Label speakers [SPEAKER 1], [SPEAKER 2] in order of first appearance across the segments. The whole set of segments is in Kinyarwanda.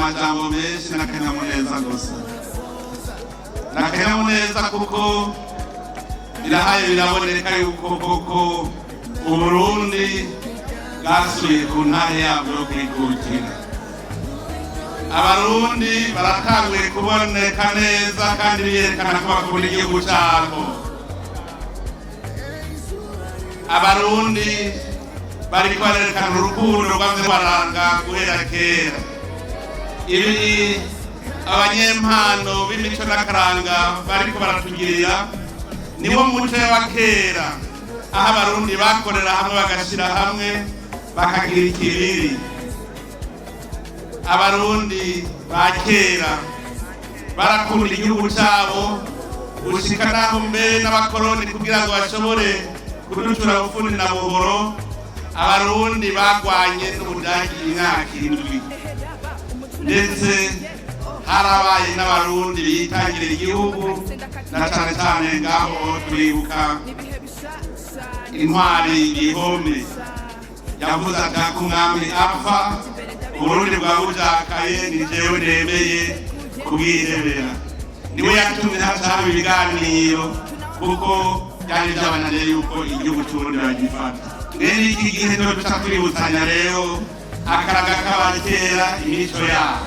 [SPEAKER 1] amajambo menshi n'akanyamuneza gusa, n'akanyamuneza kuko birahaye biraboneka yuko koko Uburundi bwasubiye ku ntahe yabwo yo kwikukira. Abarundi baratanguye kuboneka neza kandi biyerekana ko bakunda igihugu cyabo. Abarundi bari kwerekana urukundo rwamaze baranga guhera kera. Ibi abanyempano b'imico n'akaranga bariko baratugirira niwo muco wa kera, aho abarundi bakorera hamwe bagashira hamwe bakagira ikibiri. Abarundi ba kera barakunda igihugu cyabo gushika naho mbere n'abakoroni kugira ngo bashobore kuducura ubufundi na buhoro. Abarundi bagwanye n'Ubudagi imyaka 7, ndetse harabaye n'abarundi bitangira igihugu, na cane cane ngaho turibuka intwari Gihome yavuze ati ko umwami apfa Uburundi bwabujakaye ni jewe nemeye kubwihebera. Niwe yatumye hacaba ibiganiro kuko byari byabananiye yuko igihugu cy'Uburundi bagifata. Rero iki gihe niho duca tuributsanya rero akaraga k'abakera imico yabo.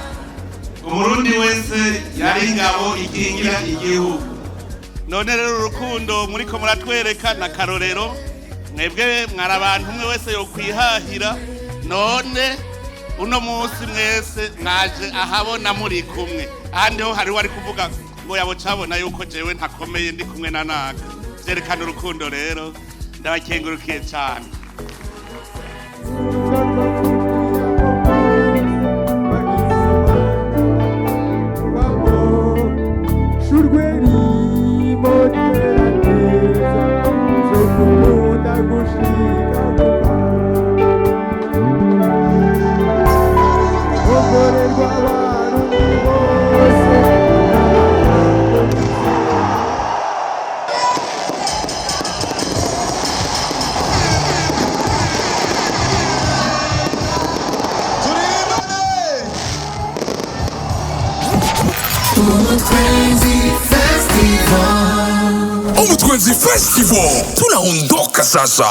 [SPEAKER 1] Umurundi wese yari ingabo ikingira igihugu. None rero urukundo muriko muratwereka na karorero, mwebwe mwari abantu umwe wese yo kwihahira. None uno munsi mwese mwaje ahabona muri kumwe, ahandi ho hari wari kuvuga ngo yabo cabona yuko jewe ntakomeye ndi kumwe na naka. Vyerekana urukundo rero, ndabakengurukiye cyane.
[SPEAKER 2] Umutwenzi Festival tunaondoka sasa.